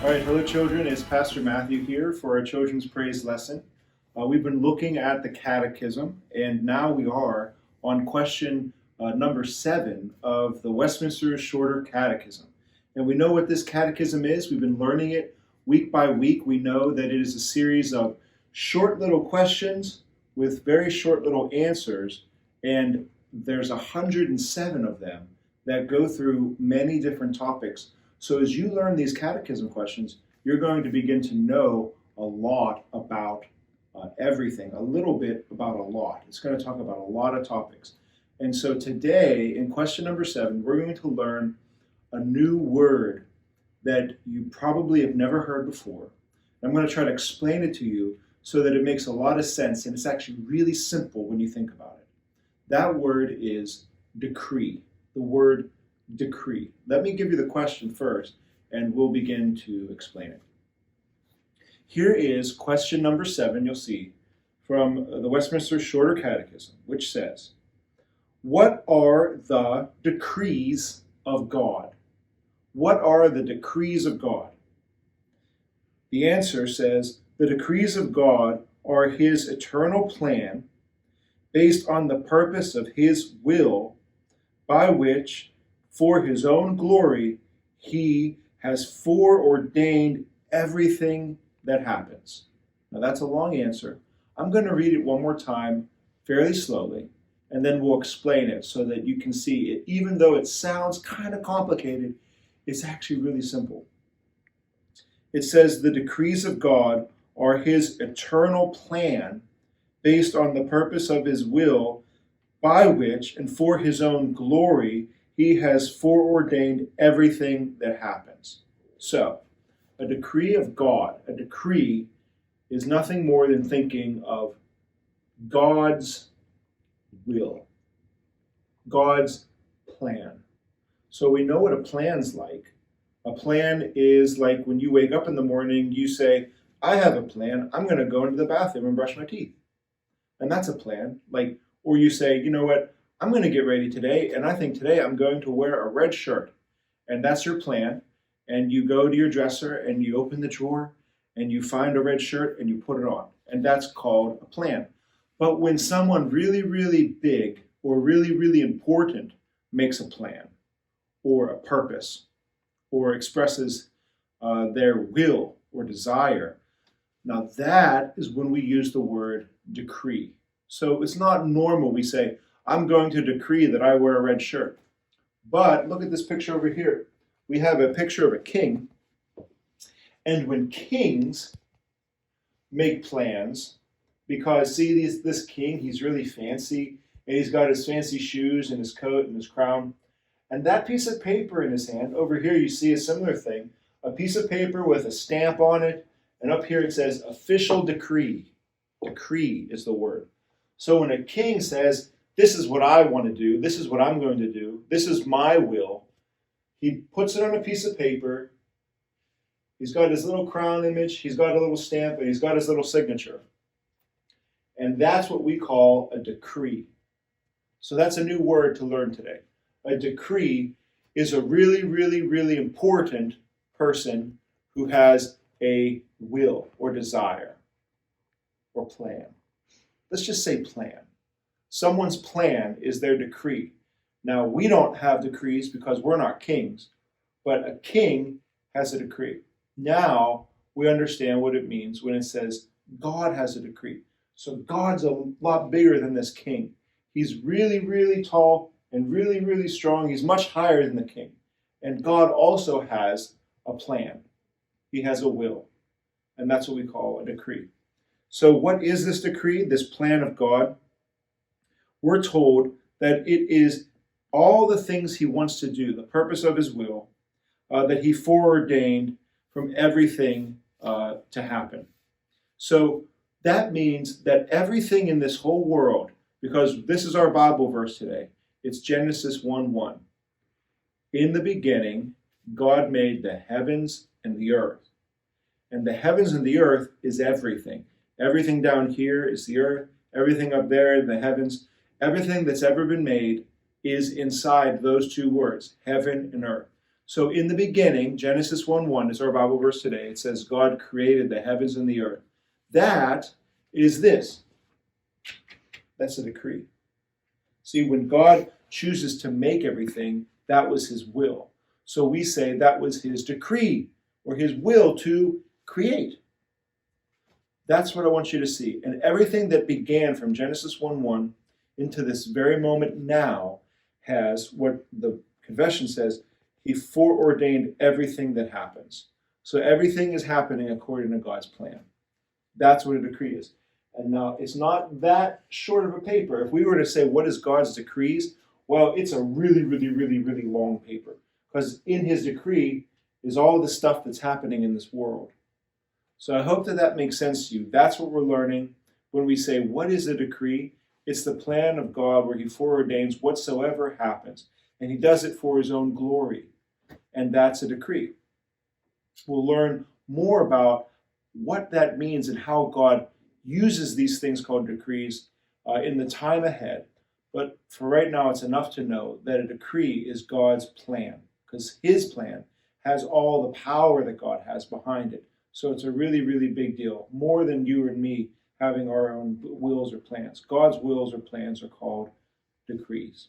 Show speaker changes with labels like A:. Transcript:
A: All right, hello children, it's Pastor Matthew here for our Children's Praise lesson. We've been looking at the Catechism, and now we are on question number 7 of the Westminster Shorter Catechism. And we know what this catechism is. We've been learning it week by week. We know that it is a series of short little questions with very short little answers, and there's 107 of them that go through many different topics. So as you learn these catechism questions, you're going to begin to know a lot about everything, a little bit about a lot. It's going to talk about a lot of topics. And so today, in question number 7, we're going to learn a new word that you probably have never heard before. I'm going to try to explain it to you so that it makes a lot of sense, and it's actually really simple when you think about it. That word is decree, the word decree. Let me give you the question first, and we'll begin to explain it. Here is question number 7, you'll see, from the Westminster Shorter Catechism, which says, what are the decrees of God? What are the decrees of God? The answer says, the decrees of God are His eternal plan based on the purpose of His will, by which for His own glory, He has foreordained everything that happens. Now that's a long answer. I'm going to read it one more time fairly slowly, and then we'll explain it so that you can see it. Even though it sounds kind of complicated, it's actually really simple. It says the decrees of God are His eternal plan based on the purpose of His will, by which and for His own glory, He has foreordained everything that happens. So, a decree of God, a decree is nothing more than thinking of God's will, God's plan. So we know what a plan's like. A plan is like when you wake up in the morning, you say, I have a plan. I'm going to go into the bathroom and brush my teeth. And that's a plan. Or you say, you know what? I'm going to get ready today, and I think today I'm going to wear a red shirt. And that's your plan. And you go to your dresser, and you open the drawer, and you find a red shirt, and you put it on. And that's called a plan. But when someone really, really big or really, really important makes a plan or a purpose or expresses their will or desire, now that is when we use the word decree. So it's not normal we say, I'm going to decree that I wear a red shirt. But look at this picture over here. We have a picture of a king. And when kings make plans, because see this king, he's really fancy, and he's got his fancy shoes and his coat and his crown. And that piece of paper in his hand, over here you see a similar thing, a piece of paper with a stamp on it, and up here it says official decree. Decree is the word. So when a king says, this is what I want to do, this is what I'm going to do, this is my will, he puts it on a piece of paper, he's got his little crown image, he's got a little stamp, and he's got his little signature. And that's what we call a decree. So that's a new word to learn today. A decree is a really, really, really important person who has a will or desire or plan. Let's just say plan. Someone's plan is their decree. Now, we don't have decrees because we're not kings, but a king has a decree. Now, we understand what it means when it says God has a decree. So God's a lot bigger than this king. He's really, really tall and really, really strong. He's much higher than the king. And God also has a plan. He has a will. And that's what we call a decree. So what is this decree, this plan of God? We're told that it is all the things He wants to do, the purpose of His will, that He foreordained from everything to happen. So that means that everything in this whole world, because this is our Bible verse today, it's Genesis 1:1. In the beginning, God made the heavens and the earth. And the heavens and the earth is everything. Everything down here is the earth. Everything up there, the heavens. Everything that's ever been made is inside those two words, heaven and earth. So in the beginning, Genesis 1:1 is our Bible verse today. It says, God created the heavens and the earth. That is this. That's a decree. See, when God chooses to make everything, that was his will. So we say that was his decree or his will to create. That's what I want you to see. And everything that began from Genesis 1:1 into this very moment now has what the confession says, he foreordained everything that happens. So everything is happening according to God's plan. That's what a decree is. And now it's not that short of a paper. If we were to say, what is God's decrees? Well, it's a really, really, really, really long paper. Because in his decree is all the stuff that's happening in this world. So I hope that that makes sense to you. That's what we're learning when we say, what is a decree? It's the plan of God where he foreordains whatsoever happens. And he does it for his own glory. And that's a decree. We'll learn more about what that means and how God uses these things called decrees in the time ahead. But for right now, it's enough to know that a decree is God's plan, because his plan has all the power that God has behind it. So it's a really, really big deal, more than you and me having our own wills or plans. God's wills or plans are called decrees.